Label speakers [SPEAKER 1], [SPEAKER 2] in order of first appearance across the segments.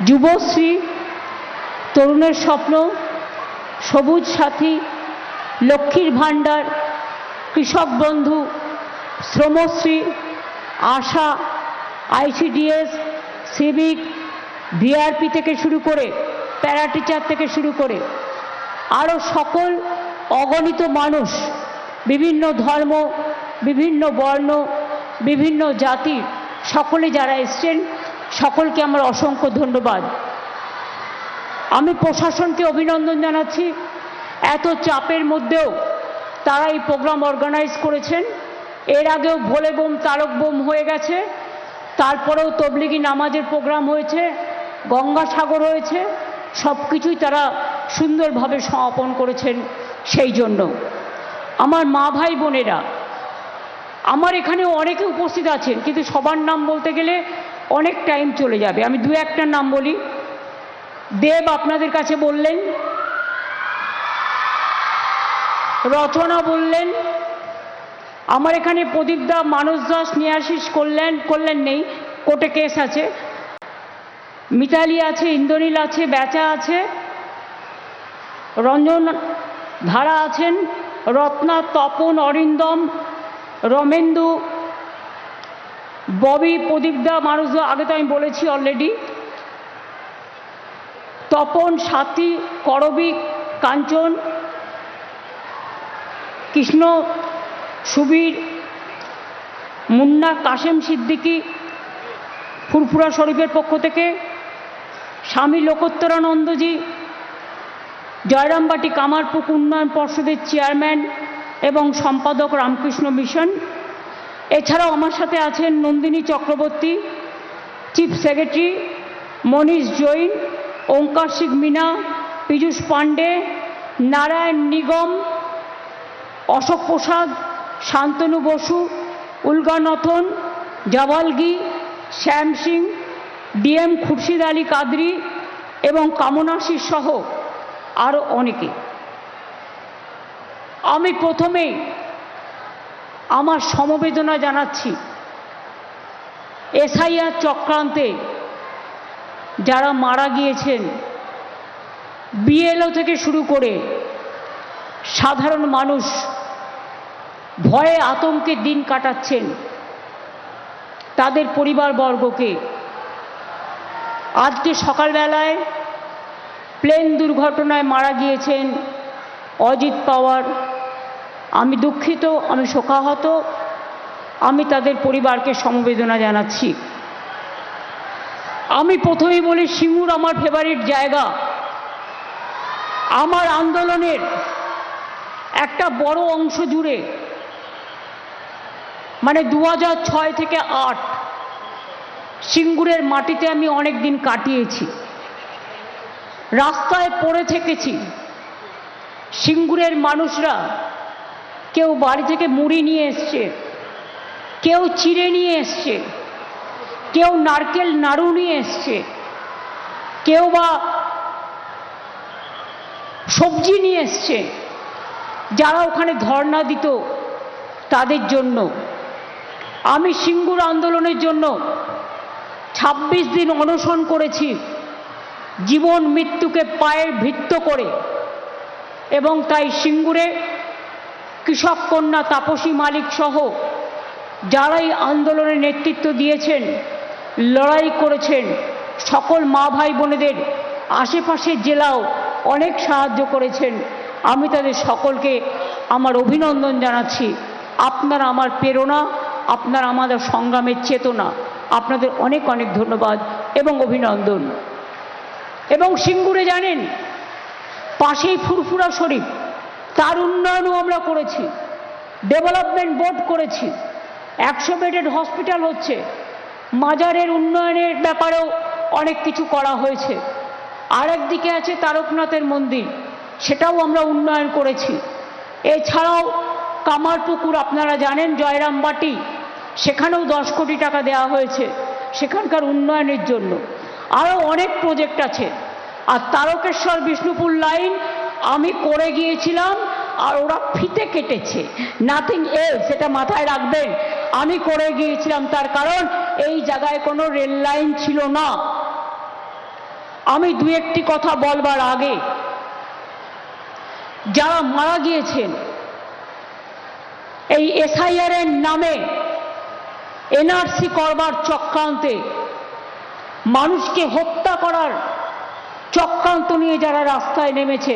[SPEAKER 1] যুবশ্রী, তরুণের স্বপ্ন, সবুজ সাথী, লক্ষ্মীর ভাণ্ডার, কৃষক বন্ধু, শ্রমশ্রী, আশা, আইসিডিএস, সিভিক, ভিআরপি থেকে শুরু করে প্যারা টিচার থেকে শুরু করে আরও সকল অগণিত মানুষ, বিভিন্ন ধর্ম, বিভিন্ন বর্ণ, বিভিন্ন জাতির সকলে যারা এসছেন সকলকে আমার অসংখ্য ধন্যবাদ। আমি প্রশাসনকে অভিনন্দন জানাচ্ছি, এত চাপের মধ্যেও তারা এই প্রোগ্রাম অর্গানাইজ করেছেন। এর আগেও ভোলে বোম তারক বোম হয়ে গেছে, তারপরেও তবলিগি নামাজের প্রোগ্রাম হয়েছে, গঙ্গাসাগর হয়েছে, সব কিছুই তারা সুন্দরভাবে সমাপন করেছেন। সেই জন্য আমার মা ভাই বোনেরা, আমার এখানে অনেকে উপস্থিত আছেন, কিন্তু সবার নাম বলতে গেলে অনেক টাইম চলে যাবে। আমি দু একটা নাম বলি। দেব আপনাদের কাছে বললেন, রচনা বললেন, আমার এখানে প্রদীপ দা, মানস দাস, নিয়াশিস করলেন নেই, কোর্টে কেস আছে, মিতালি আছে, ইন্দ্রনীল আছে, বেচা আছে, রঞ্জন ধারা আছেন, রত্না, তপন, অরিন্দম, রমেন্দু, ববি, প্রদীপদা, মানুষদা, আগে তো আমি বলেছি অলরেডি, তপন, সাথী, করবী, কাঞ্চন, কৃষ্ণ, সুবীর, মুন্না, কাশেম সিদ্দিকী, ফুরফুরা শরীফের পক্ষ থেকে, স্বামী লোকোত্তরানন্দজি, জয়রামবাটি কামারপুক উন্নয়ন পর্ষদের চেয়ারম্যান এবং সম্পাদক রামকৃষ্ণ মিশন। এছাড়াও আমার সাথে আছেন নন্দিনী চক্রবর্তী, চিফ সেক্রেটারি, মনীষ জৈন, ওঙ্কার সিং মিনা, পীযূষ পাণ্ডে, নারায়ণ নিগম, অশোক প্রসাদ, শান্তনু বসু, উলগানথন, জাভালগি, শ্যাম সিং, ডিএম খুরশিদ আলী কাদরি এবং কামনাশী সহ আরও অনেকে। আমি প্রথমেই আমার সমবেদনা জানাচ্ছি এসআইআর চক্রান্তে যারা মারা গিয়েছেন, বিএলও থেকে শুরু করে সাধারণ মানুষ ভয়ে আতঙ্কে দিন কাটাচ্ছেন, তাদের পরিবারবর্গকে। আজকে সকালবেলায় প্লেন দুর্ঘটনায় মারা গিয়েছেন অজিত পাওয়ার। আমি দুঃখিত, আমি শোকাহত, আমি তাদের পরিবারকে সমবেদনা জানাচ্ছি। আমি প্রথমেই বলি, সিঙ্গুর আমার ফেভারিট জায়গা। আমার আন্দোলনের একটা বড় অংশ জুড়ে, মানে 2006 থেকে 2008 সিঙ্গুরের মাটিতে আমি অনেক দিন কাটিয়েছি, রাস্তায় পড়ে থেকেছি। সিঙ্গুরের মানুষরা কেউ বাড়ি থেকে মুড়ি নিয়ে এসছে, কেউ চিড়ে নিয়ে এসছে, কেউ নারকেল নাড়ু নিয়ে এসছে, কেউ বা সবজি নিয়ে এসছে, যারা ওখানে ধর্ণা দিত তাদের জন্য। আমি সিঙ্গুর আন্দোলনের জন্য 26 দিন অনশন করেছি, জীবন মৃত্যুকে পায়ের ভিত্ত করে। এবং তাই সিঙ্গুরে কৃষক কন্যা, তাপসী মালিক সহ যারাই আন্দোলনের নেতৃত্ব দিয়েছেন, লড়াই করেছেন, সকল মা ভাই বোনেদের আশেপাশের জেলাও অনেক সাহায্য করেছেন, আমি তাদের সকলকে আমার অভিনন্দন জানাচ্ছি। আপনারা আমার প্রেরণা, আপনারা আমাদের সংগ্রামের চেতনা, আপনাদের অনেক অনেক ধন্যবাদ এবং অভিনন্দন। এবং সিঙ্গুরে জানেন পাশেই ফুরফুরা শরীফ, তার উন্নয়নও আমরা করেছি, ডেভেলপমেন্ট বোর্ড করেছি, 100 বেডেড হসপিটাল হচ্ছে, মাজারের উন্নয়নের ব্যাপারেও অনেক কিছু করা হয়েছে। আরেকদিকে আছে তারকনাথের মন্দির, সেটাও আমরা উন্নয়ন করেছি। এছাড়াও কামারপুকুর আপনারা জানেন, জয়রামবাটি, সেখানেও 10 কোটি টাকা দেওয়া হয়েছে সেখানকার উন্নয়নের জন্য। আরও অনেক প্রজেক্ট আছে। আর তারকেশ্বর বিষ্ণুপুর লাইন আমি করে গিয়েছিলাম, আর ওরা ফিতে কেটেছে, নাথিং এলস, সেটা মাথায় রাখবেন। আমি করে গিয়েছিলাম, তার কারণ এই জায়গায় কোনো রেল লাইন ছিল না। আমি দু একটি কথা বলবার আগে যারা মারা গিয়েছেন এই এসআইআর এর নামে এনআরসি করবার চক্রান্তে, মানুষকে হত্যা করার চক্রান্ত নিয়ে যারা রাস্তায় নেমেছে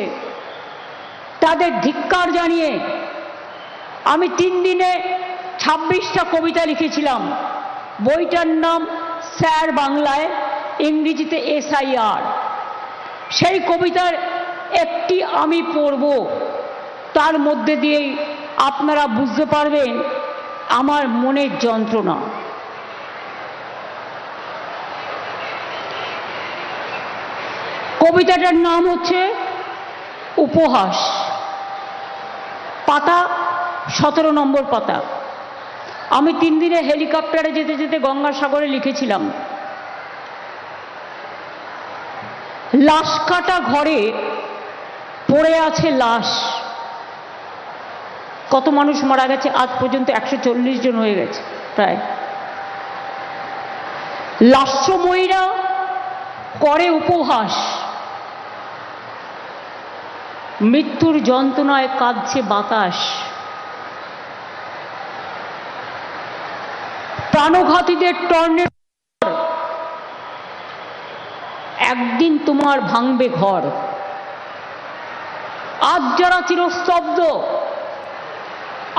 [SPEAKER 1] তাদের ধিক্কার জানিয়ে আমি 3 দিনে 26টা কবিতা লিখেছিলাম। বইটার নাম স্যার বাংলায়, ইংরেজিতে এসআইআর। সেই কবিতার একটি আমি পড়ব, তার মধ্যে দিয়েই আপনারা বুঝতে পারবেন আমার মনের যন্ত্রণা। কবিতাটার নাম হচ্ছে উপহাস, পাতা 17 নম্বর পাতা। আমি 3 দিনে হেলিকপ্টারে যেতে যেতে গঙ্গাসাগরে লিখেছিলাম, লাশ কাটা ঘরে পড়ে আছে লাশ। কত মানুষ মারা গেছে আজ পর্যন্ত? 140 জন হয়ে গেছে প্রায়। লাস্যময়ীরা করে উপহাস, মৃত্যুর যন্ত্রণায় কাঁদছে বাতাস। প্রাণঘাতীদের টর্নেডো একদিন তোমার ভাঙবে ঘর। আজ যারা চিরস্তব্ধ,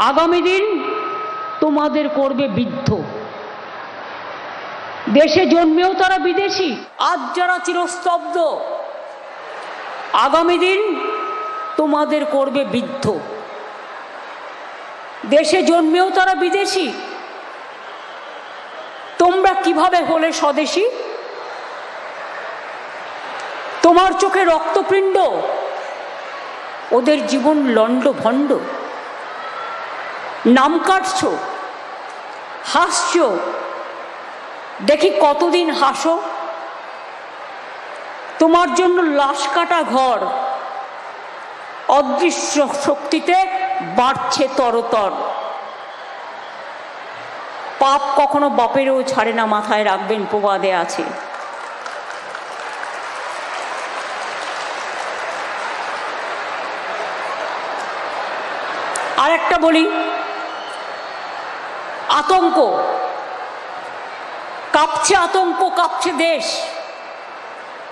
[SPEAKER 1] আগামী দিন তোমাদের করবে বিদ্ধ। দেশে জন্মেও তারা বিদেশি। আজ যারা চিরস্তব্ধ, আগামী দিন তোমাদের করবে বিদ্ধ। দেশে জন্মেও তারা বিদেশি। তোমরা কিভাবে হলে স্বদেশী? তোমার চোখে রক্তপিণ্ড, ওদের জীবন লণ্ড ভণ্ড। নাম কাটছ, হাসছ, দেখি কতদিন হাসো। তোমার জন্য লাশ কাটা ঘর অদৃশ্য শক্তিতে বাড়ছে তরতর। পাপ কখনো বাপেরও ছাড়ে না, মাথায় রাখবেন, প্রবাদে আছে। আর একটা বলি, আতঙ্ক কাঁপছে, আতঙ্ক কাঁপছে দেশ।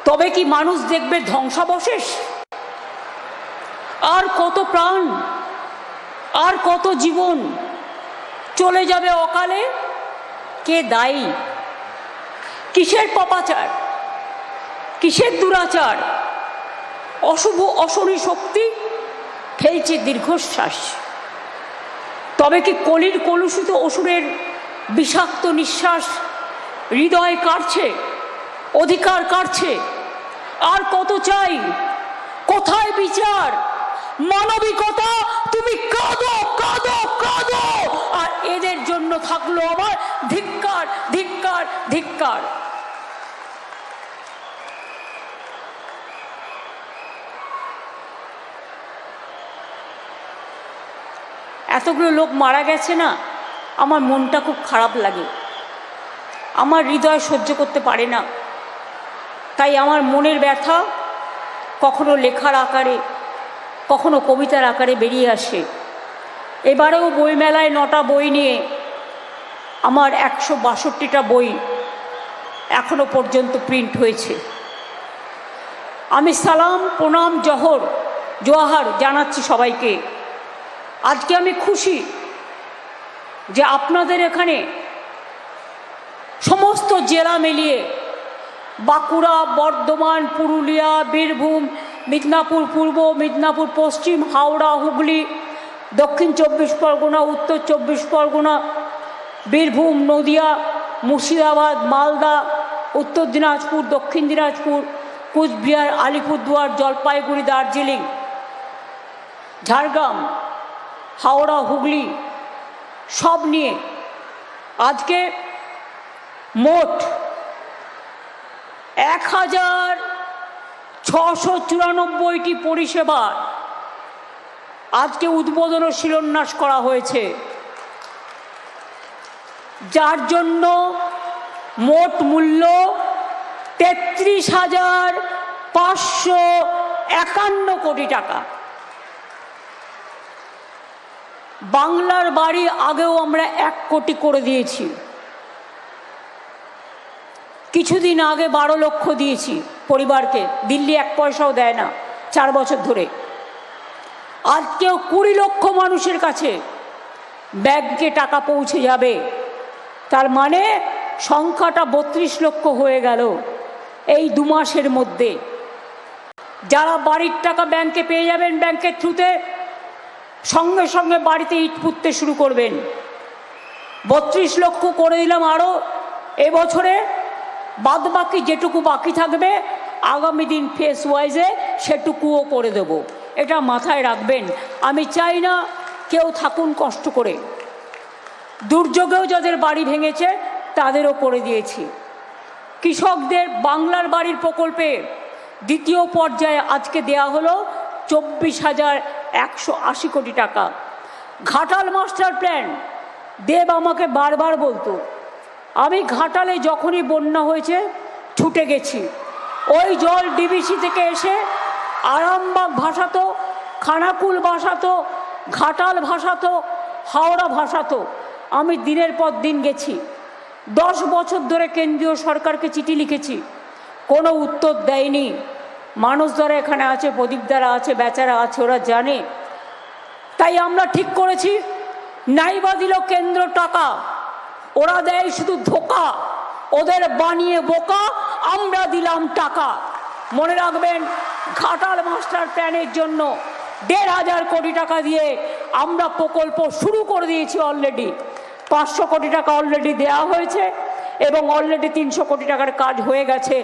[SPEAKER 1] তবে কি মানুষ দেখবে ধ্বংসাবশেষ? আর কত প্রাণ, আর কত জীবন চলে যাবে অকালে? কে দায়ী? কিসের পাপাচার, কিসের দুরাচার? অশুভ অশরী শক্তি ফেলছে দীর্ঘশ্বাস। তবে কি কলির কলুষিত অসুরের বিষাক্ত নিঃশ্বাস হৃদয় কাটছে, অধিকার কাটছে? আর কত চাই? কোথায় বিচার, মানবিকতা? তুমি কাঁদো কাঁদো কাঁদো, আর এদের জন্য থাকলো আমার ধিক্কার ধিক্কার ধিক্কার। এতগুলো লোক মারা গেছে না, আমার মনটা খুব খারাপ লাগে। আমার হৃদয় সহ্য করতে পারে না। তাই আমার মনের ব্যথা কখনো লেখার আকারে, কখনো কবিতার আকারে বেরিয়ে আসে। এবারেও বইমেলায় 9টা বই নিয়ে আমার 162টা বই এখনো পর্যন্ত প্রিন্ট হয়েছে। আমি সালাম, প্রণাম, জোহার জানাচ্ছি সবাইকে। আজকে আমি খুশি যে আপনাদের এখানে সমস্ত জেলা মিলিয়ে বাঁকুড়া, বর্ধমান, পুরুলিয়া, বীরভূম, মিদনাপুর পূর্ব, মিদনাপুর পশ্চিম, হাওড়া, হুগলি, দক্ষিণ 24 পরগনা, উত্তর 24 পরগনা, বীরভূম, নদিয়া, মুর্শিদাবাদ, মালদা, উত্তর দিনাজপুর, দক্ষিণ দিনাজপুর, কুচবিহার, আলিপুরদুয়ার, জলপাইগুড়ি, দার্জিলিং, ঝাড়গ্রাম, হাওড়া, হুগলি সব নিয়ে আজকে মোট 1694টি পরিষেবা আজকে উদ্বোধন ও শিলান্যাস করা হয়েছে, যার জন্য মোট মূল্য 33,551 কোটি টাকা। বাংলার বাড়ি আগেও আমরা 1 কোটি করে দিয়েছি। কিছুদিন আগে 12 লক্ষ দিয়েছি পরিবারকে, দিল্লি 1 পয়সাও দেয় না 4 বছর ধরে। আজকেও 20 লক্ষ মানুষের কাছে ব্যাংকে টাকা পৌঁছে যাবে, তার মানে সংখ্যাটা 32 লক্ষ হয়ে গেল এই 2 মাসের মধ্যে। যারা বাড়ির টাকা ব্যাংকে পেয়ে যাবেন ব্যাংকের থ্রুতে, সঙ্গে সঙ্গে বাড়িতে ইট পুঁততে শুরু করবেন। 32 লক্ষ করে দিলাম আরও এবছরে, বাদ বাকি যেটুকু বাকি থাকবে আগামী দিন ফেস ওয়াইজে সেটুকুও করে দেব, এটা মাথায় রাখবেন। আমি চাই না কেউ থাকুন কষ্ট করে। দুর্যোগেও যাদের বাড়ি ভেঙেছে তাদেরও করে দিয়েছি। কৃষকদের বাংলার বাড়ির প্রকল্পে দ্বিতীয় পর্যায়ে আজকে দেয়া হলো 24,180 কোটি টাকা। ঘাটাল মাস্টার প্ল্যান, দেব আমাকে বারবার বলতো, আমি ঘাটালে যখনই বন্যা হয়েছে ছুটে গেছি। ওই জল ডিবিসি থেকে এসে আরামবাগ ভাসাতো, খানাকুল ভাসাতো, ঘাটাল ভাসাতো, হাওড়া ভাসাতো। আমি দিনের পর দিন গেছি। 10 বছর ধরে কেন্দ্রীয় সরকারকে চিঠি লিখেছি, কোনো উত্তর দেয়নি। মানুষ যারা এখানে আছে, প্রদীপ দ্বারা আছে, বেচারা আছে, ওরা জানে। তাই আমরা ঠিক করেছি, নাইবা দিল কেন্দ্র টাকা, ওরা দেয় শুধু ধোকা, ওদের বানিয়ে বোকা, আমরা দিলাম টাকা। মনে রাখবেন, ঘাটাল মাস্টার প্ল্যানের জন্য 1,500 কোটি টাকা দিয়ে আমরা প্রকল্প শুরু করে দিয়েছি অলরেডি। 500 কোটি টাকা অলরেডি দেওয়া হয়েছে এবং অলরেডি 300 কোটি টাকার কাজ হয়ে গেছে,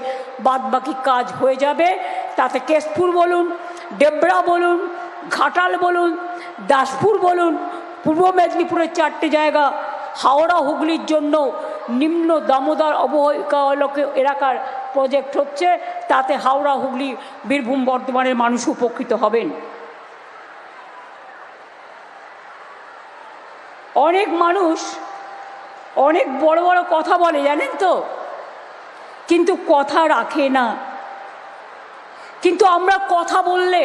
[SPEAKER 1] বাদ বাকি কাজ হয়ে যাবে। তাতে কেশপুর বলুন, ডেবরা বলুন, ঘাটাল বলুন, দাসপুর বলুন, পূর্ব মেদিনীপুরের 4টে জায়গা, হাওড়া হুগলির জন্য নিম্ন দামোদর অববাহিকা এলাকার প্রজেক্ট হচ্ছে। তাতে হাওড়া হুগলি বীরভূম বর্ধমানের মানুষ উপকৃত হবেন। অনেক মানুষ অনেক বড় বড় কথা বলে জানেন তো, কিন্তু কথা রাখে না। কিন্তু আমরা কথা বললে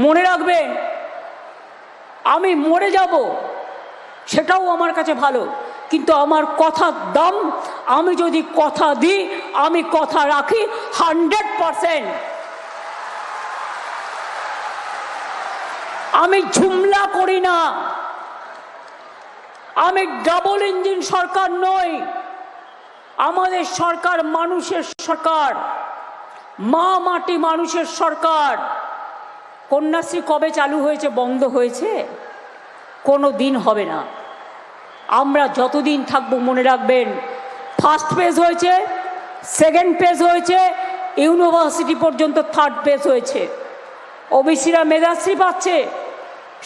[SPEAKER 1] মনে রাখবেন, আমি মরে যাব সেটাও আমার কাছে ভালো, কিন্তু আমার কথার দাম, আমি যদি কথা দিই, আমি কথা রাখি 100%। আমি ঝুমলা করি না। আমি ডাবল ইঞ্জিন সরকার নই। আমাদের সরকার মানুষের সরকার, মা মাটি মানুষের সরকার। কন্যাশ্রী কবে চালু হয়েছে, বন্ধ হয়েছে? কোনো দিন হবে না। আমরা যতদিন থাকবো মনে রাখবেন, ফার্স্ট পেজ হয়েছে, সেকেন্ড পেজ হয়েছে, ইউনিভার্সিটি পর্যন্ত থার্ড পেজ হয়েছে। ওবিসিরা মেধাশ্রী পাচ্ছে,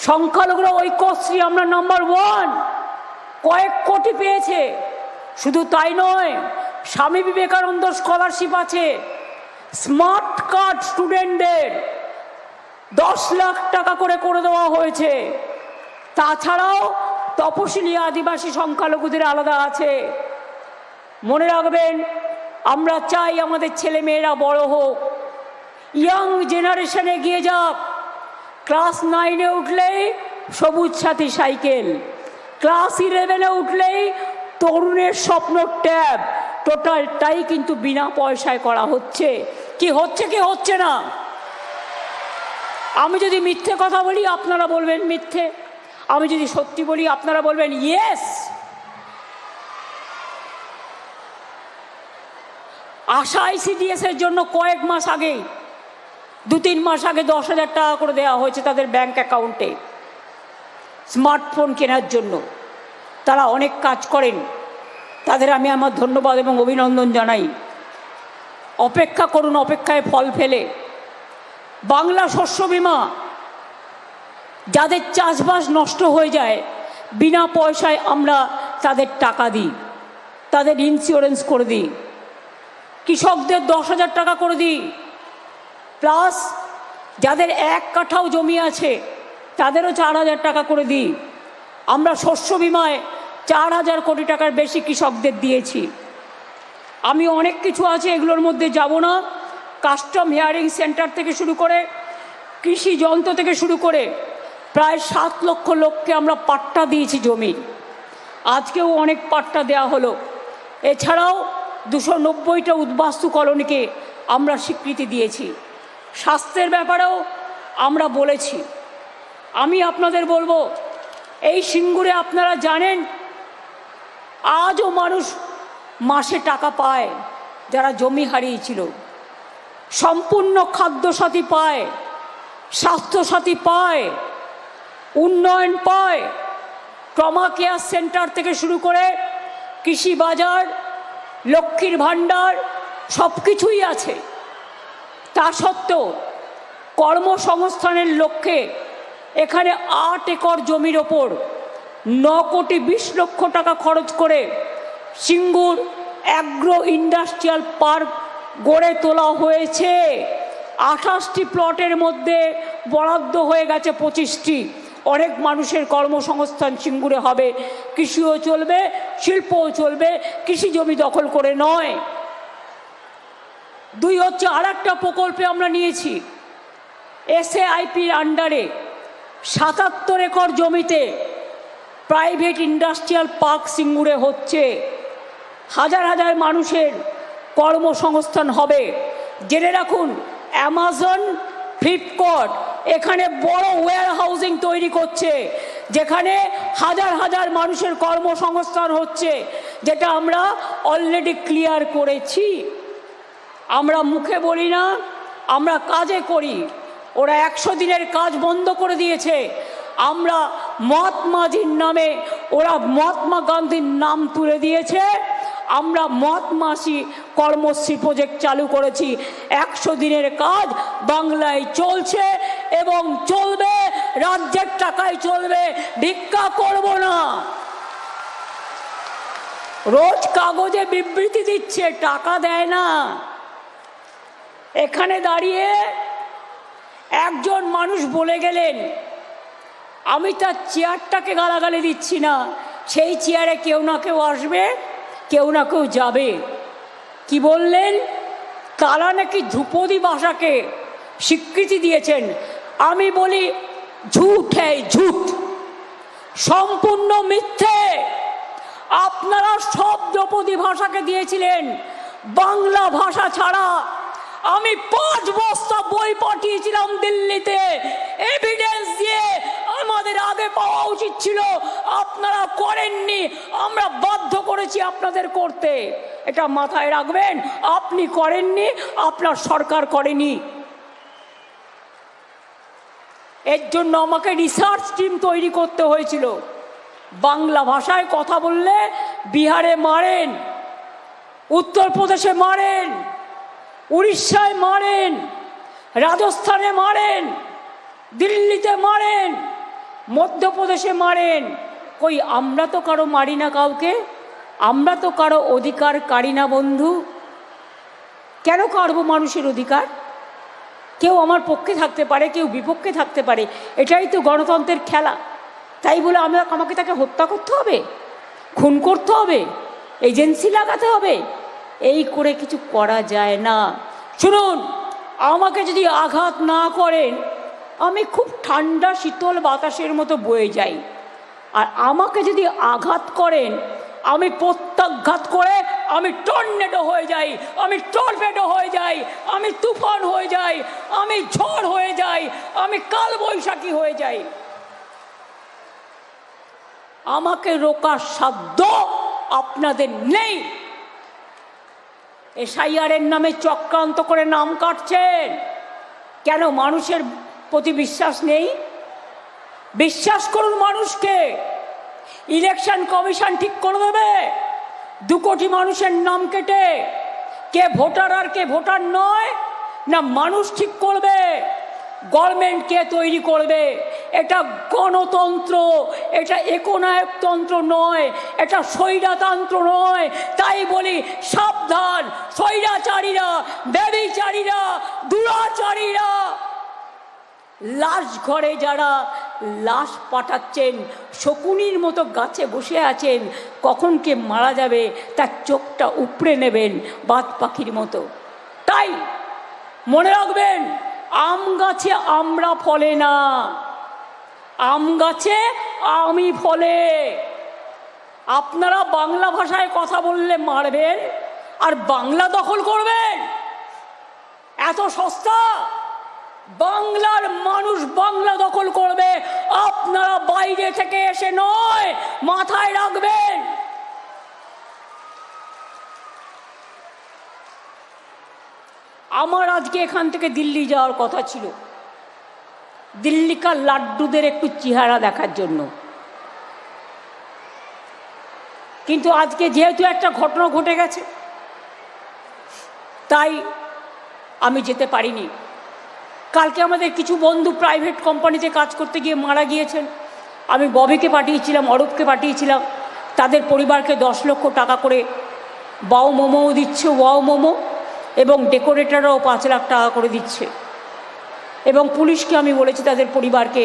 [SPEAKER 1] সংখ্যালঘুরা ঐক্যশ্রী আমরা নাম্বার 1, কয়েক কোটি পেয়েছে। শুধু তাই নয়, স্বামী বিবেকানন্দ স্কলারশিপ আছে, স্মার্ট কার্ড স্টুডেন্টদের 10 লাখ টাকা করে দেওয়া হয়েছে। তাছাড়াও তপশিলি আদিবাসী সংখ্যালঘুদের আলাদা আছে। মনে রাখবেন, আমরা চাই আমাদের ছেলে মেয়েরা বড় হোক, ইয়াং জেনারেশনে এগিয়ে যাক। ক্লাস 9-এ উঠলেই সবুজ সাথী সাইকেল, ক্লাস 11-এ উঠলেই তরুণের স্বপ্ন ট্যাব, টোটালটাই কিন্তু বিনা পয়সায় করা হচ্ছে। কি হচ্ছে কি হচ্ছে না? আমি যদি মিথ্যে কথা বলি আপনারা বলবেন মিথ্যে, আমি যদি সত্যি বলি আপনারা বলবেন ইয়েস। আশা ICDS এর জন্য কয়েক মাস আগে, 2-3 মাস আগে 10,000 টাকা করে দেওয়া হয়েছে তাদের ব্যাংক অ্যাকাউন্টে স্মার্টফোন কেনার জন্য। তারা অনেক কাজ করেন, তাদের আমি আমার ধন্যবাদ এবং অভিনন্দন জানাই। অপেক্ষা করুন, অপেক্ষায় ফল ফেলে। বাংলা শস্য বীমা, যাদের চাষবাস নষ্ট হয়ে যায় বিনা পয়সায় আমরা তাদের টাকা দিই, তাদের ইন্স্যুরেন্স করে দিই। কৃষকদের 10,000 টাকা করে দিই, প্লাস যাদের 1 কাঠাও জমি আছে তাদেরও 4,000 টাকা করে দিই। আমরা শস্য বীমায় 4,000 কোটি টাকার বেশি কৃষকদের দিয়েছি। আমি অনেক কিছু আছে, এগুলোর মধ্যে যাব না। কাস্টম হিয়ারিং সেন্টার থেকে শুরু করে কৃষি যন্ত্র থেকে শুরু করে প্রায় 7 লক্ষ লোককে আমরা পাট্টা দিয়েছি জমি। আজকেও অনেক পাট্টা দেওয়া হলো। এছাড়াও 290টা উদ্বাস্তু কলোনিকে আমরা স্বীকৃতি দিয়েছি। স্বাস্থ্যের ব্যাপারেও আমরা বলেছি। আমি আপনাদের বলবো, এই সিঙ্গুরে আপনারা জানেন আজও মানুষ মাসে টাকা পায় যারা জমি হারিয়েছিল, সম্পূর্ণ খাদ্যসাথী পায়, স্বাস্থ্যসাথী পায়, উন্নয়ন পায়, ট্রমা কেয়ার সেন্টার থেকে শুরু করে কৃষি বাজার, লক্ষ্মীর ভাণ্ডার সব কিছুই আছে। তা সত্ত্বেও কর্মসংস্থানের লক্ষ্যে এখানে 8 একর জমির ওপর 9 কোটি 20 লক্ষ টাকা খরচ করে সিঙ্গুর অ্যাগ্রো ইন্ডাস্ট্রিয়াল পার্ক গড়ে তোলা হয়েছে। 28টি প্লটের মধ্যে বরাদ্দ হয়ে গেছে 25টি। অনেক মানুষের কর্মসংস্থান সিঙ্গুরে হবে, কৃষিও চলবে, শিল্পও চলবে, কৃষি জমি দখল করে নয়। 2 হচ্ছে আরেকটা প্রকল্পে আমরা নিয়েছি, এসএআইপির আন্ডারে 77 একর জমিতে প্রাইভেট ইন্ডাস্ট্রিয়াল পার্ক সিঙ্গুরে হচ্ছে। হাজার হাজার মানুষের কর্মসংস্থান হবে। জেনে রাখুন, অ্যামাজন, ফ্লিপকার্ট এখানে বড় ওয়্যার হাউজিং তৈরি করছে, যেখানে হাজার হাজার মানুষের কর্মসংস্থান হচ্ছে, যেটা আমরা অলরেডি ক্লিয়ার করেছি। আমরা মুখে বলি না, আমরা কাজে করি। ওরা 100 দিনের কাজ বন্ধ করে দিয়েছে। আমরা মহাত্মাজির নামে, ওরা মহাত্মা গান্ধীর নাম তুলে দিয়েছে, আমরা মহাত্মাসী কর্মশ্রী প্রজেক্ট চালু করেছি। 100 দিনের কাজ বাংলায় চলছে এবং চলবে, রাজ্যের টাকায় চলবে, ভিক্ষা করব না। রোজ কাগজে বিবৃতি দিচ্ছে, টাকা দেয় না। এখানে দাঁড়িয়ে একজন মানুষ বলে গেলেন, আমি তার চেয়ারটাকে গালাগালি দিচ্ছি না, সেই চেয়ারে কেউ না কেউ আসবে, কেউ না কেউ যাবে। কি বললেন? তারা নাকি ধ্রুপদী ভাষাকে স্বীকৃতি দিয়েছেন। আমি বলি ঝুট, হ্যাঁ ঝুট, সম্পূর্ণ মিথ্যে। আপনারা সব ধ্রুপদী ভাষাকে দিয়েছিলেন, বাংলা ভাষা ছাড়া। আমি 5 বস্তা বই পাঠিয়েছিলাম দিল্লিতে, এভিডেন্স দিয়ে। আমাদের আগে পাওয়া উচিত ছিল, আপনারা করেননি, আমরা বাধ্য করেছি আপনাদের করতে। এটা মাথায় রাখবেন, আপনি করেননি, আপনার সরকার করেনি। এর জন্য আমাকে রিসার্চ টিম তৈরি করতে হয়েছিল। বাংলা ভাষায় কথা বললে বিহারে মারেন, উত্তরপ্রদেশে মারেন, উড়িষ্যায় মারেন, রাজস্থানে মারেন, দিল্লিতে মারেন, মধ্যপ্রদেশে মারেন। কই আমরা তো কারো মারি না কাউকে, আমরা তো কারো অধিকার কারি না বন্ধু। কেন কাড়বো মানুষের অধিকার? কেউ আমার পক্ষে থাকতে পারে, কেউ বিপক্ষে থাকতে পারে, এটাই তো গণতন্ত্রের খেলা। তাই বলে আমাকে তাকে হত্যা করতে হবে, খুন করতে হবে, এজেন্সি লাগাতে হবে? এই করে কিছু করা যায় না। শুনুন, আমাকে যদি আঘাত না করেন, আমি খুব ঠান্ডা শীতল বাতাসের মতো বয়ে যাই। আর আমাকে যদি আঘাত করেন, আমি প্রত্যাঘাত করে আমি টর্নেডো হয়ে যাই, আমি টর্পেডো হয়ে যাই, আমি তুফান হয়ে যাই, আমি ঝড় হয়ে যাই, আমি কালবৈশাখী হয়ে যাই। আমাকে রোকার সাধ্য আপনাদের নেই। এসআইআরের নামে চক্রান্ত করে নাম কাটছেন কেন? মানুষের প্রতি বিশ্বাস নেই? বিশ্বাস করুন মানুষকে। ইলেকশন কমিশন ঠিক করে দেবে 2 কোটি মানুষের নাম কেটে কে ভোটার আর কে ভোটার নয়, না মানুষ ঠিক করবে। গভর্নমেন্ট কে তৈরি করবে? এটা গণতন্ত্র, এটা একনায়কতন্ত্র নয়, এটা স্বৈরতন্ত্র নয়। তাই বলি সাবধান, স্বৈরাচারীরা, ব্যভিচারীরা, দুরাচারীরা, লাশ ঘরে যারা লাশ পাঠাচ্ছেন, শকুনির মতো গাছে বসে আছেন, কখন কে মারা যাবে তার চোখটা উপড়ে নেবেন বাদ পাখির মতো। তাই মনে রাখবেন, আম গাছে আমরা ফলে না, আম গাছে আমি ফলে। আপনারা বাংলা ভাষায় কথা বললে মারবেন আর বাংলা দখল করবেন, এত সস্তা? বাংলার মানুষ বাংলা দখল করবে, আপনারা বাইরে থেকে এসে নয়, মাথায় রাখবেন। আমার আজকে এখান থেকে দিল্লি যাওয়ার কথা ছিল, দিল্লিকার লাড্ডুদের একটু চেহারা দেখার জন্য, কিন্তু আজকে যেহেতু একটা ঘটনা ঘটে গেছে তাই আমি যেতে পারিনি। কালকে আমাদের কিছু বন্ধু প্রাইভেট কোম্পানিতে কাজ করতে গিয়ে মারা গিয়েছেন। আমি ববিকে পাঠিয়েছিলাম, অরূপকে পাঠিয়েছিলাম, তাদের পরিবারকে 10 লক্ষ টাকা করে বাউ মোমোও দিচ্ছে, ওয়াও মোমো, এবং ডেকোরেটররাও 5 লাখ টাকা করে দিচ্ছে। এবং পুলিশকে আমি বলেছি তাদের পরিবারকে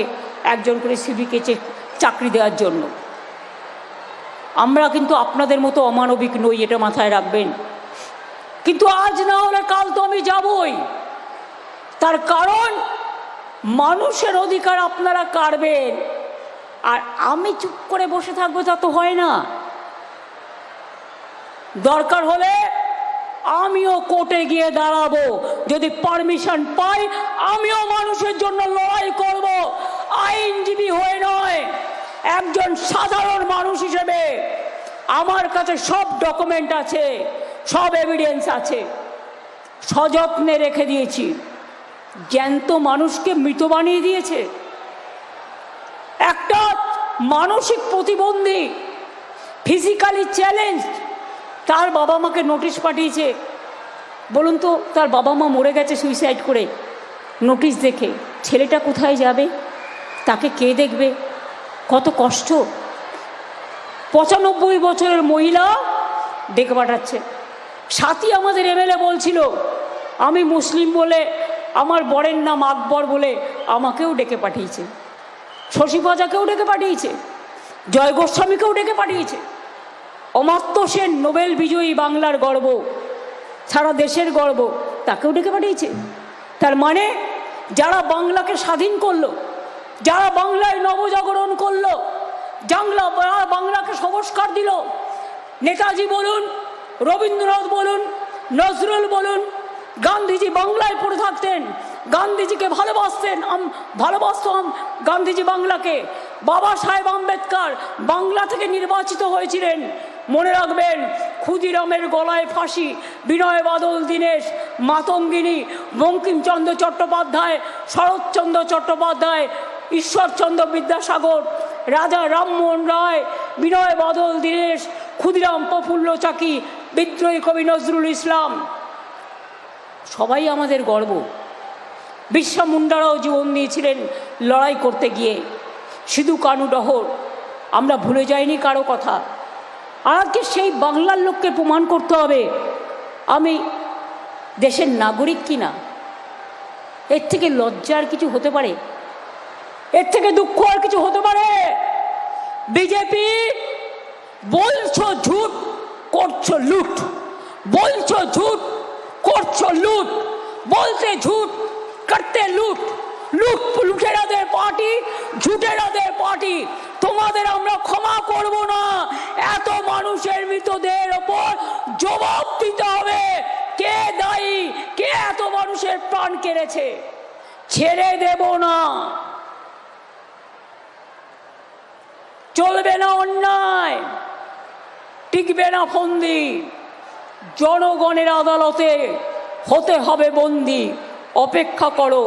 [SPEAKER 1] একজন করে সিভিকে চাকরি দেওয়ার জন্য। আমরা কিন্তু আপনাদের মতো অমানবিক নই, এটা মাথায় রাখবেন। কিন্তু আজ না হলে কাল তো আমি যাবই, তার কারণ মানুষের অধিকার আপনারা কাড়বেন আর আমি চুপ করে বসে থাকবো তা তো হয় না। দরকার হলে আমিও কোর্টে গিয়ে দাঁড়াবো, যদি পারমিশন পাই আমিও মানুষের জন্য লড়াই করব, আইনজীবী হয়ে নয়, একজন সাধারণ মানুষ হিসেবে। আমার কাছে সব ডকুমেন্ট আছে, সব এভিডেন্স আছে, সযত্নে রেখে দিয়েছি। জ্যান্ত মানুষকে মৃত বানিয়ে দিয়েছে। একটা মানসিক প্রতিবন্ধী, ফিজিক্যালি চ্যালেঞ্জ, তার বাবা মাকে নোটিশ পাঠিয়েছে। বলুন তো, তার বাবা মা মরে গেছে সুইসাইড করে, নোটিশ দেখে ছেলেটা কোথায় যাবে, তাকে কে দেখবে, কত কষ্ট। 95 বছরের মহিলা ডেকে পাঠাচ্ছে। সাথী আমাদের এমএলএ বলছিল, আমি মুসলিম বলে, আমার বরের নাম আকবর বলে আমাকেও ডেকে পাঠিয়েছে, শশী পাজাকেও ডেকে পাঠিয়েছে, জয় গোস্বামীকেও ডেকে পাঠিয়েছে। অমাত্য সেন, নোবেল বিজয়ী, বাংলার গর্ব, সারা দেশের গর্ব, তাকেও ডেকে পাঠিয়েছে। তার মানে যারা বাংলাকে স্বাধীন করলো, যারা বাংলায় নবজাগরণ করলো, বাংলাকে সংস্কার দিল, নেতাজি বলুন, রবীন্দ্রনাথ বলুন, নজরুল বলুন, গান্ধীজি বাংলায় পড়ে থাকতেন, গান্ধীজিকে ভালোবাসতাম গান্ধীজি বাংলাকে। বাবা সাহেব আম্বেদকর বাংলা থেকে নির্বাচিত হয়েছিলেন। মনে রাখবেন, ক্ষুদিরামের গলায় ফাঁসি, বিনয় বাদল দীনেশ, মাতঙ্গিনী, বঙ্কিমচন্দ্র চট্টোপাধ্যায়, শরৎচন্দ্র চট্টোপাধ্যায়, ঈশ্বরচন্দ্র বিদ্যাসাগর, রাজা রামমোহন রায়, বিনয় বাদল দীনেশ, ক্ষুদিরাম প্রফুল্ল চাকি, বিদ্রোহী কবি নজরুল ইসলাম, সবাই আমাদের গর্ব। বিরসা মুন্ডারাও জীবন দিয়েছিলেন লড়াই করতে গিয়ে। সিধু কানু ডহর, আমরা ভুলে যাইনি কারো কথা। আর আজকে সেই বাংলার লোককে প্রমাণ করতে হবে আমি দেশের নাগরিক কিনা। এর থেকে লজ্জার কিছু হতে পারে? এর থেকে দুঃখ আর কিছু হতে পারে? বিজেপি বলছো ঝুট, করছো লুট, বলছো ঝুট, করছো লুট, বলতে ঝুট, করতে লুট, লুটেরাদের পার্টি, ঝুটেরাদের পার্টি। তোমাদের আমরা ক্ষমা করব না। এত মানুষের মৃতদেহের ওপর জবাব দিতে হবে, কে দায়ী, কে এত মানুষের প্রাণ কেড়েছে। ছেড়ে দেব না, চলবে না অন্যায়, টিকবে না ফন্দি। জনগণের আদালতে হতে হবে বন্দী। অপেক্ষা করো,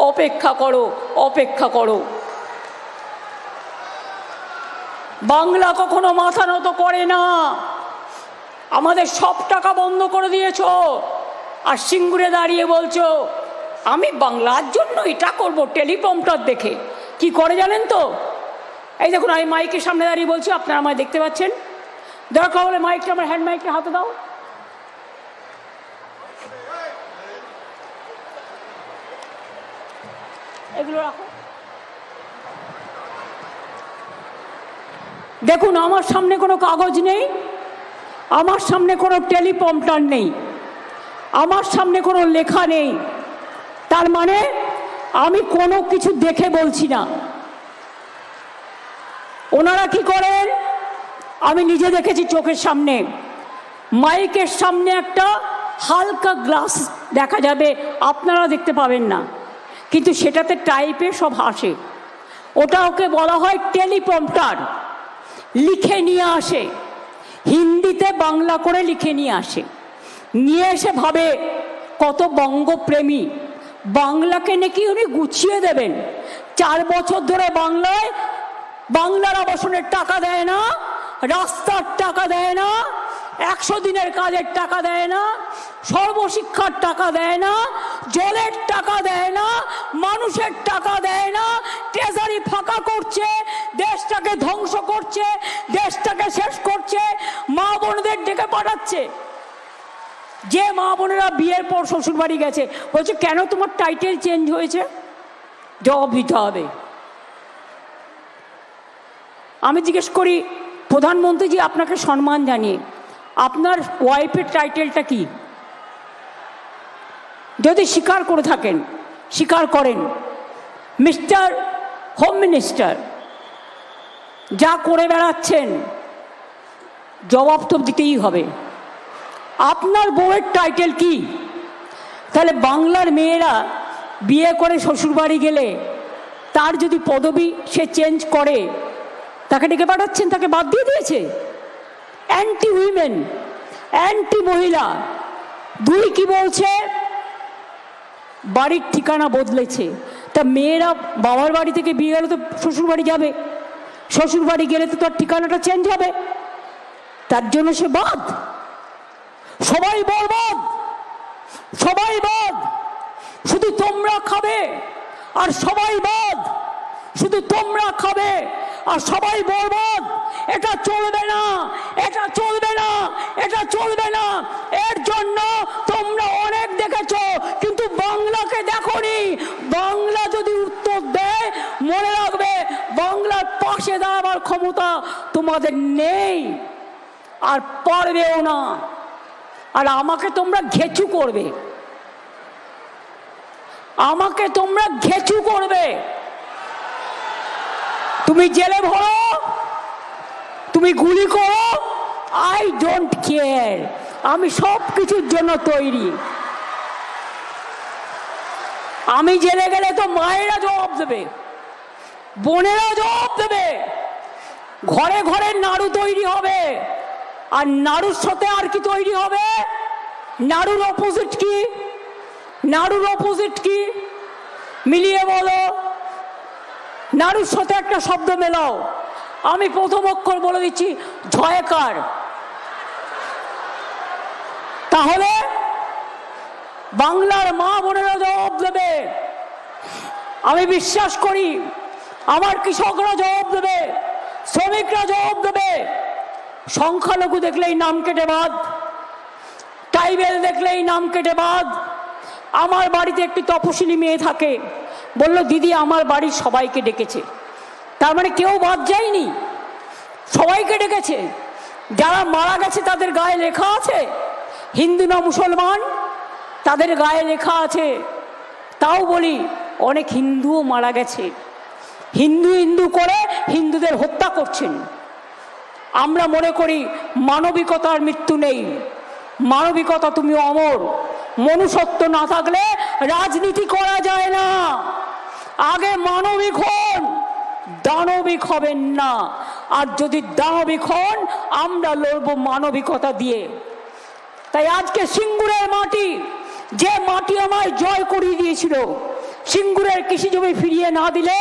[SPEAKER 1] অপেক্ষা করো, অপেক্ষা করো। বাংলা কখনো মাথা নত করে না। আমাদের সব টাকা বন্ধ করে দিয়েছো, আর সিঙ্গুরে দাঁড়িয়ে বলছো আমি বাংলার জন্য এটা করব, টেলিপ্রম্পটার দেখে। কি করে জানেন তো? এই দেখুন, আমি মাইকের সামনে দাঁড়িয়ে বলছি, আপনারা আমায় দেখতে পাচ্ছেন। দরকার হলে মাইকটা, আমার হ্যান্ড মাইকটা হাতে দাও। এগুলো রাখো। দেখুন, আমার সামনে কোনো কাগজ নেই, আমার সামনে কোনো টেলিপ্রম্পটার নেই, আমার সামনে কোনো লেখা নেই। তার মানে আমি কোনো কিছু দেখে বলছি না। ওনারা কি করেন আমি নিজে দেখেছি চোখের সামনে। মাইকের সামনে একটা হালকা গ্লাস দেখা যাবে, আপনারা দেখতে পাবেন না, কিন্তু সেটাতে টাইপে সব আসে। ওকে বলা হয় টেলিপ্রম্পটার। লিখে নিয়ে আসে, হিন্দিতে বাংলা করে লিখে নিয়ে আসে। নিয়ে এসে ভাবে কত বঙ্গপ্রেমী, বাংলাকে নাকি উনি গুছিয়ে দেবেন। 4 বছর ধরে বাংলার আবাসনের টাকা দেয় না, রাস্তার টাকা দেয় না, 100 দিনের কাজের টাকা দেয় না, সর্বশিক্ষার টাকা দেয় না, জলের টাকা দেয় না, মানুষের টাকা দেয় না, ট্রেজারি ফাঁকা করছে, দেশটাকে ধ্বংস করছে, দেশটাকে শেষ করছে, মা বোনদের ডেকে পাঠাচ্ছে। যে মা বোনেরা বিয়ের পর শ্বশুর বাড়ি গেছে, বলছে কেন তোমার টাইটেল চেঞ্জ হয়েছে, জবাব দিতে হবে। আমি জিজ্ঞেস করি, প্রধানমন্ত্রীজি আপনাকে সম্মান জানিয়ে আপনার ওয়াইফের টাইটেলটা কি? যদি স্বীকার করে থাকেন, স্বীকার করেন, মিস্টার হোম মিনিস্টার যা করে বেড়াচ্ছেন জবাব তো দিতেই হবে। আপনার বউয়ের টাইটেল কি? তাহলে বাংলার মেয়েরা বিয়ে করে শ্বশুরবাড়ি গেলে তার যদি পদবি সে চেঞ্জ করে, তাকে ডেকে পাঠাচ্ছেন, তাকে বাদ দিয়ে দিয়েছে। অ্যান্টি উইমেন, অ্যান্টি মহিলা। 2 কি বলছে? বাড়ির ঠিকানা বদলেছে। তা মেয়েরা বাবার বাড়ি থেকে বিয়ে গেলে তো শ্বশুর বাড়ি যাবে, শ্বশুর বাড়ি গেলে তো তার ঠিকানাটা চেঞ্জ হবে, তার জন্য সে বাদ। সবাই বরবাদ, সবাই বাদ, শুধু তোমরা খাবে আর সবাই বাদ, শুধু তোমরা খাবে আর সবাই বরবাদ। এটা চলবে না, এটা চলবে না, এটা চলবে না। এর জন্য তোমরা অনেক দেখেছো, কিন্তু বাংলাকে দেখোনি। বাংলা যদি উত্তর দেয়, মনে রাখবে বাংলার পাশে দাঁড়াবার ক্ষমতা তোমাদের নেই আর পারবেও না। আর আমাকে তোমরা ঘেচু করবে, আমাকে তোমরা ঘেচু করবে। তুমি জেলে ভরো, তুমি গুলি করো, আই ডোন্ট কেয়ার, আমি সব কিছুর জন্য তৈরি। আমি জেলে গেলে তো মায়েরা জবাব দেবে, বোনেরা জবাব দেবে, ঘরে ঘরে নাড়ু তৈরি হবে। আর নাড়ুর সাথে আর কি তৈরি হবে? নাড়ুর অপোজিট কি? নাড়ুর অপোজিট কি? মিলিয়ে বলো। নাড়ুর সাথে একটা শব্দ মেলাও। আমি প্রথম অক্ষর বলে দিচ্ছি, ঝয়কার। তাহলে বাংলার মা বোনেরা জবাব দেবে। আমি বিশ্বাস করি আমার কৃষকরা জবাব দেবে, শ্রমিকরা জবাব দেবে। সংখ্যালঘু দেখলেই নাম কেটে বাদ, ট্রাইবেল দেখলেই নাম কেটে বাদ। আমার বাড়িতে একটি তপশিলি মেয়ে থাকে, বলল দিদি আমার বাড়ির সবাইকে ডেকেছে। তার মানে কেউ বাদ যায়নি, সবাইকে ডেকেছে। যারা মারা গেছে তাদের গায়ে লেখা আছে, হিন্দু না মুসলমান তাদের গায়ে লেখা আছে। তাও বলি অনেক হিন্দুও মারা গেছে, হিন্দু হিন্দু করে হিন্দুদের হত্যা করছেন। আমরা মনে করি মানবিকতার মৃত্যু নেই, মানবিকতা তুমি অমর। মনুষ্যত্ব না থাকলে রাজনীতি করা যায় না। আগে মানবিক হন, দানবিক হবেন না। আর যদি দানবিক হন, আমরা লড়ব মানবিকতা দিয়ে। তাই আজকে সিঙ্গুরের মাটি, যে মাটি আমায় জয় করিয়ে দিয়েছিল, সিঙ্গুরের কৃষি জমি ফিরিয়ে না দিলে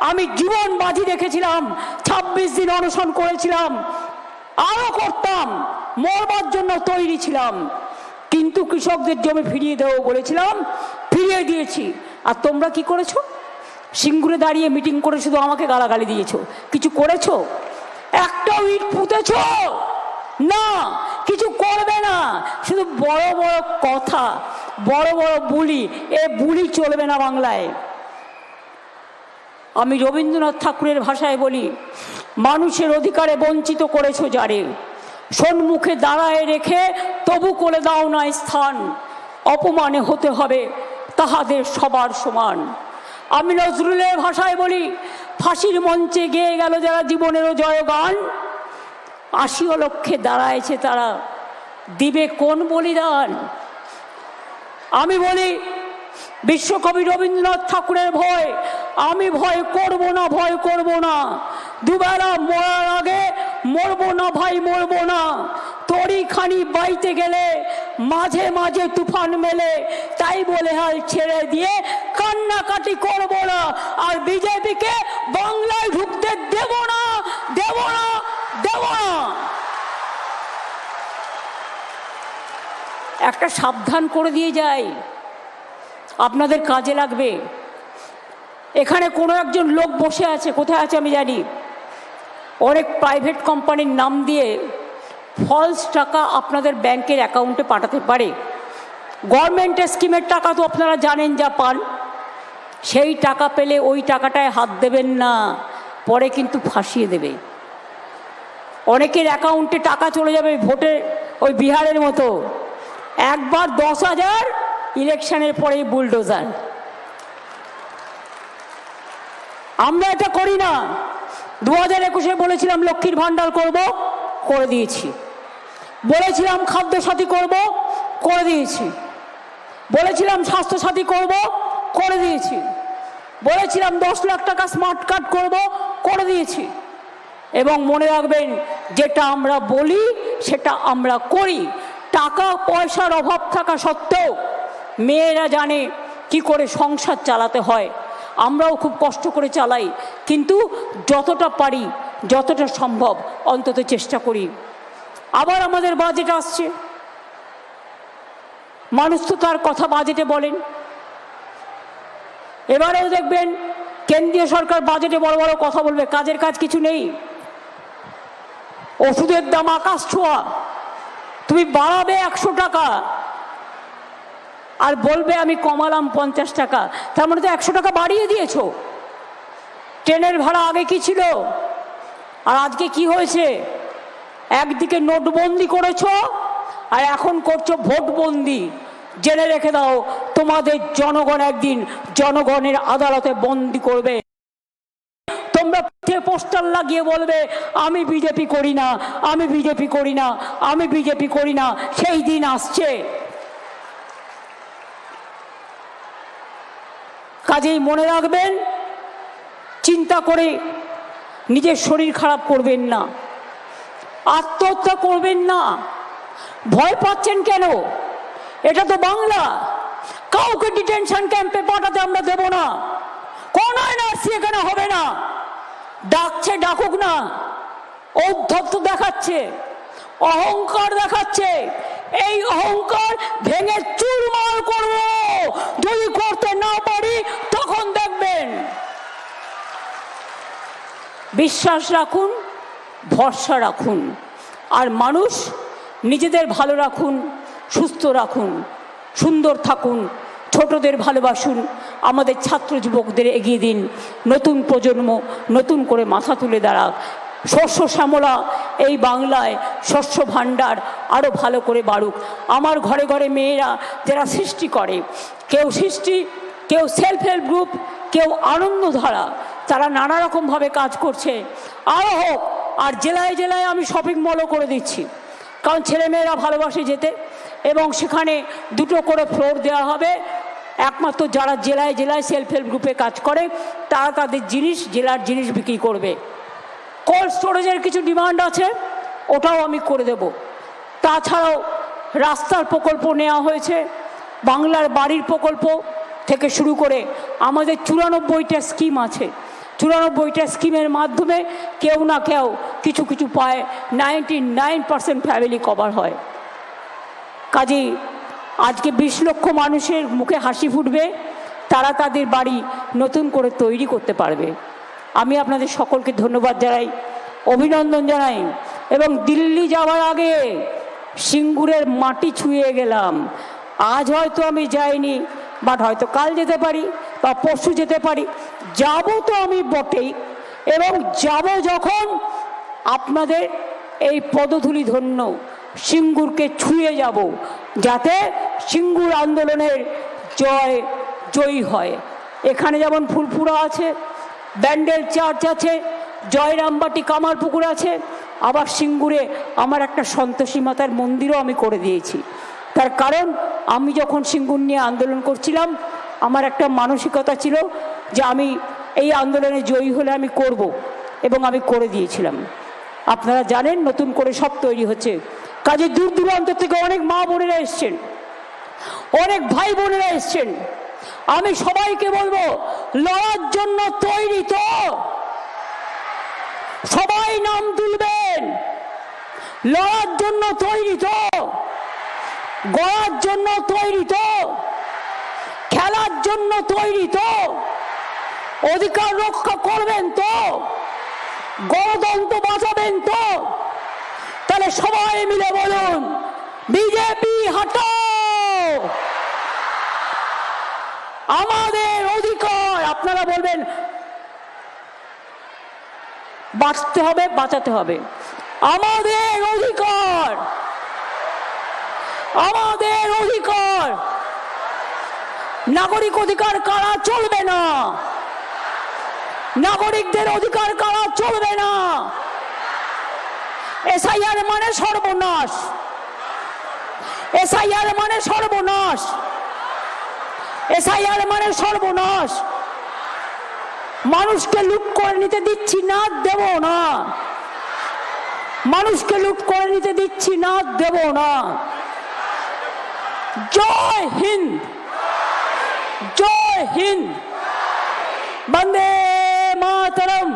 [SPEAKER 1] আমি জীবন বাজি রেখেছিলাম, 26 দিন অনশন করেছিলাম, আরো করতাম, মরবার জন্য তৈরি ছিলাম। কিন্তু কৃষকদের জমি ফিরিয়ে দেবো বলেছিলাম, ফিরিয়ে দিয়েছি। আর তোমরা কি করেছো? সিঙ্গুরে দাঁড়িয়ে মিটিং করে শুধু আমাকে গালাগালি দিয়েছো, কিছু করেছো? একটা ইট পুঁতেছো না, কিছু করবে না, শুধু বড় বড় কথা, বড় বড় বুলি। এ বুলি চলবে না বাংলায়। আমি রবীন্দ্রনাথ ঠাকুরের ভাষায় বলি, মানুষের অধিকারে বঞ্চিত করেছো যারে, সম্মুখে দাঁড়ায় রেখে তবু করে দাও না স্থান, অপমানে হতে হবে তাহাদের সবার সমান। আমি নজরুলের ভাষায় বলি, ফাঁসির মঞ্চে গেয়ে গেল যারা জীবনেরও জয়গান, ৮০ লক্ষে দাঁড়ায়ছে তারা, দিবে কোন বলিদান? আমি বলি, বিশ্বকবি রবীন্দ্রনাথ ঠাকুরের ভয়, আমি ভয় করব না, ভয় করব না, দুবেলা মরার আগে মরবো না ভাই, মরবো না। তরি খানি বাইতে গেলে মাঝে মাঝে তুফান মেলে, তাই বলে হাল ছেড়ে দিয়ে কান্নাকাটি করব না, আর বিজেপিকে বাংলায় ঢুকতে দেব না, দেব না, দেব না। একটা সাবধান করে দিয়ে যাই, আপনাদের কাজে লাগবে। এখানে কোনো একজন লোক বসে আছে, কোথায় আছে আমি জানি, অনেক প্রাইভেট কোম্পানির নাম দিয়ে ফলস টাকা আপনাদের ব্যাংকের অ্যাকাউন্টে পাঠাতে পারে। গভর্নমেন্টের স্কিমের টাকা তো আপনারা জানেন যা পান, সেই টাকা পেলে ওই টাকাটায় হাত দেবেন না, পরে কিন্তু ফাঁসিয়ে দেবে। অনেকের অ্যাকাউন্টে টাকা চলে যাবে ভোটে, ওই বিহারের মতো, একবার 10,000, ইলেকশনের পরেই বুলডোজার। আমরা এটা করি না। 2021-এ বলেছিলাম লক্ষ্মীর ভান্ডার করব, করে দিয়েছি। বলেছিলাম খাদ্যসাথী করব, করে দিয়েছি। বলেছিলাম স্বাস্থ্যসাথী করব, করে দিয়েছি। বলেছিলাম 10 লাখ টাকা স্মার্ট কার্ড করব, করে দিয়েছি। এবং মনে রাখবেন, যেটা আমরা বলি সেটা আমরা করি। টাকা পয়সার অভাব থাকা সত্ত্বেও মেয়েরা জানে কি করে সংসার চালাতে হয়। আমরাও খুব কষ্ট করে চালাই, কিন্তু যতটা পারি, যতটা সম্ভব অন্তত চেষ্টা করি। আবার আমাদের বাজেট আসছে, মানুষ তো তার কথা বাজেটে বলেন। এবারেও দেখবেন কেন্দ্রীয় সরকার বাজেটে বড় বড় কথা বলবে, কাজের কাজ কিছু নেই। ওষুধের দাম আকাশ ছোঁয়া, তুমি বাড়াবে 100 টাকা আর বলবে আমি কমালাম 50 টাকা, তার মানে তো 100 টাকা বাড়িয়ে দিয়েছো। ট্রেনের ভাড়া আগে কি ছিল আর আজকে কি হয়েছে? একদিকে নোটবন্দি করেছো আর এখন করছো ভোটবন্দি। জেনে রেখে দাও, তোমাদের জনগণ একদিন জনগণের আদালতে বন্দি করবে। তোমরা পোস্টার লাগিয়ে বলবে আমি বিজেপি করি না, আমি বিজেপি করি না, আমি বিজেপি করি না। সেই দিন আসছে। কাজেই মনে রাখবেন, চিন্তা করে নিজের শরীর খারাপ করবেন না, আত্মহত্যা করবেন না। ভয় পাচ্ছেন কেন? এটা তো বাংলা। কাউকে ডিটেনশন ক্যাম্পে পাঠাতে আমরা দেব না। কোন এনআরসি এখানে হবে না। ডাকছে ডাকুক না, ঔদ্ধত্য দেখাচ্ছে, অহংকার দেখাচ্ছে। এই অহংকার ভেঙে চুরমার করব। যদি করতে না পারি তখন দেখবেন। বিশ্বাস রাখুন, ভরসা রাখুন, আর মানুষ নিজেদের ভালো রাখুন, সুস্থ রাখুন, সুন্দর থাকুন, ছোটদের ভালোবাসুন, আমাদের ছাত্র যুবকদের এগিয়ে দিন। নতুন প্রজন্ম নতুন করে মাথা তুলে দাঁড়াক। শস্য শ্যামলা এই বাংলায়, শস্য ভাণ্ডার আরও ভালো করে বাড়ুক। আমার ঘরে ঘরে মেয়েরা যারা সৃষ্টি করে, কেউ সৃষ্টি, কেউ সেলফ হেল্প গ্রুপ, কেউ আনন্দধারা, তারা নানা রকমভাবে কাজ করছে। আরও হোক। আর জেলায় জেলায় আমি শপিং মলও করে দিচ্ছি, কারণ ছেলেমেয়েরা ভালোবাসে যেতে। এবং সেখানে 2টো করে ফ্লোর দেওয়া হবে। একমাত্র যারা জেলায় জেলায় সেলফ হেল্প গ্রুপে কাজ করে তারা তাদের জিনিস, জেলার জিনিস বিক্রি করবে। কোল্ড স্টোরেজের কিছু ডিমান্ড আছে, ওটাও আমি করে দেব। তাছাড়াও রাস্তার প্রকল্প নেওয়া হয়েছে, বাংলার বাড়ির প্রকল্প থেকে শুরু করে আমাদের 94টা স্কিম আছে। 94টা স্কিমের মাধ্যমে কেউ না কেউ কিছু কিছু পায়। 99% ফ্যামিলি কভার হয়। কাজেই আজকে 20 লক্ষ মানুষের মুখে হাসি ফুটবে, তারা তাদের বাড়ি নতুন করে তৈরি করতে পারবে। আমি আপনাদের সকলকে ধন্যবাদ জানাই, অভিনন্দন জানাই। এবং দিল্লি যাওয়ার আগে সিঙ্গুরের মাটি ছুঁয়ে গেলাম। আজ হয়তো আমি যাইনি, বাট হয়তো কাল যেতে পারি বা পরশু যেতে পারি। যাব তো আমি বটেই, এবং যাব যখন আপনাদের এই পদধূলি ধন্য সিঙ্গুরকে ছুঁয়ে যাব, যাতে সিঙ্গুর আন্দোলনের জয়ী হয়। এখানে যেমন ফুলপুরা আছে, ব্যান্ডেল চার্চ আছে, জয়রামবাটি কামারপুকুর আছে, আবার সিঙ্গুরে আমার একটা সন্তোষী মাতার মন্দিরও আমি করে দিয়েছি। তার কারণ আমি যখন সিঙ্গুর নিয়ে আন্দোলন করছিলাম, আমার একটা মানসিকতা ছিল যে আমি এই আন্দোলনে জয়ী হলে আমি করব, এবং আমি করে দিয়েছিলাম। আপনারা জানেন নতুন করে সব তৈরি হচ্ছে, কাজে দূর দূরান্ত থেকে অনেক মা বোনেরা এসছেন, অনেক ভাই বোনেরা এসছেন। আমি সবাইকে বলবো, লড়ার জন্য তৈরি তো? সবাই নাম তুলবেন। লড়ার জন্য তৈরি তো? গড়ার জন্য তৈরি তো? খেলার জন্য তৈরি তো? অধিকার রক্ষা করবেন তো? গণতন্ত্র বাঁচাবেন তো? তাহলে সবাই মিলে বলুন, বিজেপি হটাও। আমাদের অধিকার, আপনারা বলবেন বাঁচতে হবে, বাঁচাতে হবে। আমাদের অধিকার, আমাদের অধিকার। নাগরিক অধিকার কারা চলবে না, নাগরিকদের অধিকার কারা চলবে না। এসআইআর মানে সর্বনাশ, এসআইআর মানে সর্বনাশ, এসআইআর মানে সর্বনাশ। মানুষকে লুট করে নিতে দিচ্ছি না, দেব না। মানুষকে লুট করে নিতে দিচ্ছি না, দেব না। জয় হিন্দ, জয় হিন্দ, বন্দে মাতরম।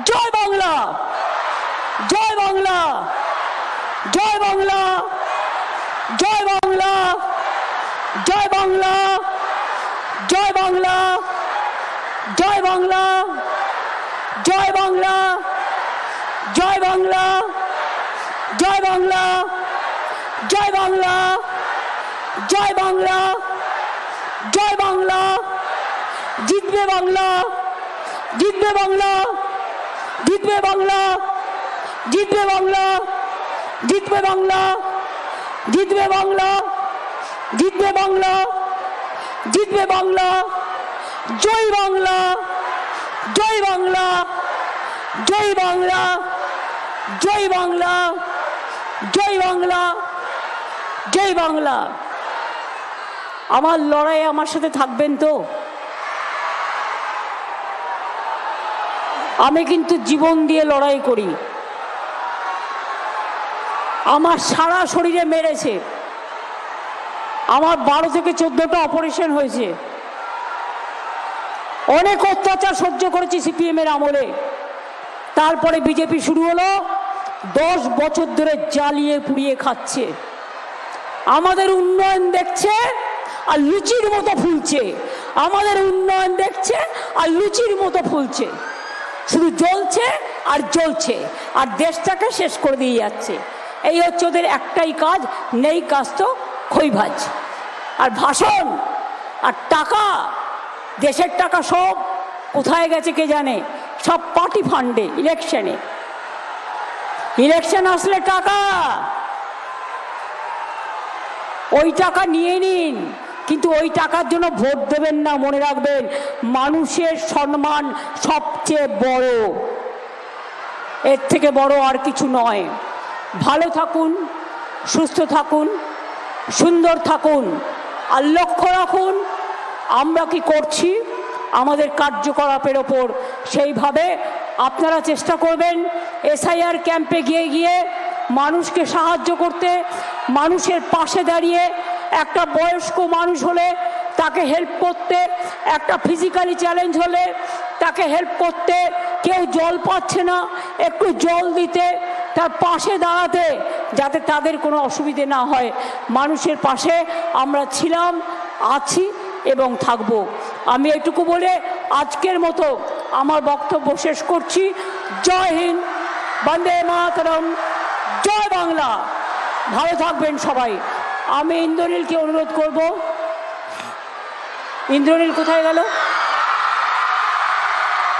[SPEAKER 1] জয় বাংলা, জয় বাংলা, জয় বাংলা, জয় বাংলা, জয় বাংলা, জয় বাংলা, জয় বাংলা, জয় বাংলা, জয় বাংলা, জয় বাংলা, জয় বাংলা, জয় বাংলা, জয় বাংলা। জিতবে বাংলা, জিতবে বাংলা, জিতবে বাংলা, জিতবে বাংলা, জিতবে বাংলা, জিতবে বাংলা, জিতবে বাংলা, জিতবে বাংলা। জয় বাংলা, জয় বাংলা, জয় বাংলা, জয় বাংলা, জয় বাংলা, জয় বাংলা। আমার লড়াইয়ে আমার সাথে থাকবেন তো? আমি কিন্তু জীবন দিয়ে লড়াই করি। আমার সারা শরীরে মেরেছে। আমার 12 থেকে 14টা অপারেশন হয়েছে। অনেক অত্যাচার সহ্য করেছি সিপিএম এর আমলে। তারপরে বিজেপি শুরু হলো, 10 বছর ধরে জ্বালিয়ে পুড়িয়ে খাচ্ছে। আমাদের উন্নয়ন দেখছে আর লুচির মতো ফুলছে। আমাদের উন্নয়ন দেখছে আর লুচির মতো ফুলছে, শুধু জ্বলছে আর জ্বলছে, আর দেশটাকে শেষ করে দিয়ে যাচ্ছে। এই হচ্ছে ওদের একটাই কাজ, নেই কাজ তো খইভাজ আর ভাষণ আর টাকা। দেশের টাকা সব কোথায় গেছে কে জানে? সব পার্টি ফান্ডে, ইলেকশনে। ইলেকশন আসলে টাকা, ওই টাকা নিয়ে নিন, কিন্তু ওই টাকার জন্য ভোট দেবেন না। মনে রাখবেন, মানুষের সম্মান সবচেয়ে বড়, এর থেকে বড় আর কিছু নয়। ভালো থাকুন, সুস্থ থাকুন, সুন্দর থাকুন, আর লক্ষ্য রাখুন আমরা কি করছি আমাদের কার্যকলাপের ওপর। সেইভাবে আপনারা চেষ্টা করবেন এসআইআর ক্যাম্পে গিয়ে গিয়ে মানুষকে সাহায্য করতে, মানুষের পাশে দাঁড়িয়ে। একটা বয়স্ক মানুষ হলে তাকে হেল্প করতে, একটা ফিজিক্যালি চ্যালেঞ্জ হলে তাকে হেল্প করতে, কেউ জল পাচ্ছে না একটু জল দিতে, তার পাশে দাঁড়াতে, যাতে তাদের কোনো অসুবিধে না হয়। মানুষের পাশে আমরা ছিলাম, আছি এবং থাকব। আমি এটুকু বলে আজকের মতো আমার বক্তব্য শেষ করছি। জয় হিন্দ, বন্দে মাতরম, জয় বাংলা। ভালো থাকবেন সবাই। আমি ইন্দ্রনীলকে অনুরোধ করব। ইন্দ্রনীল কোথায় গেল?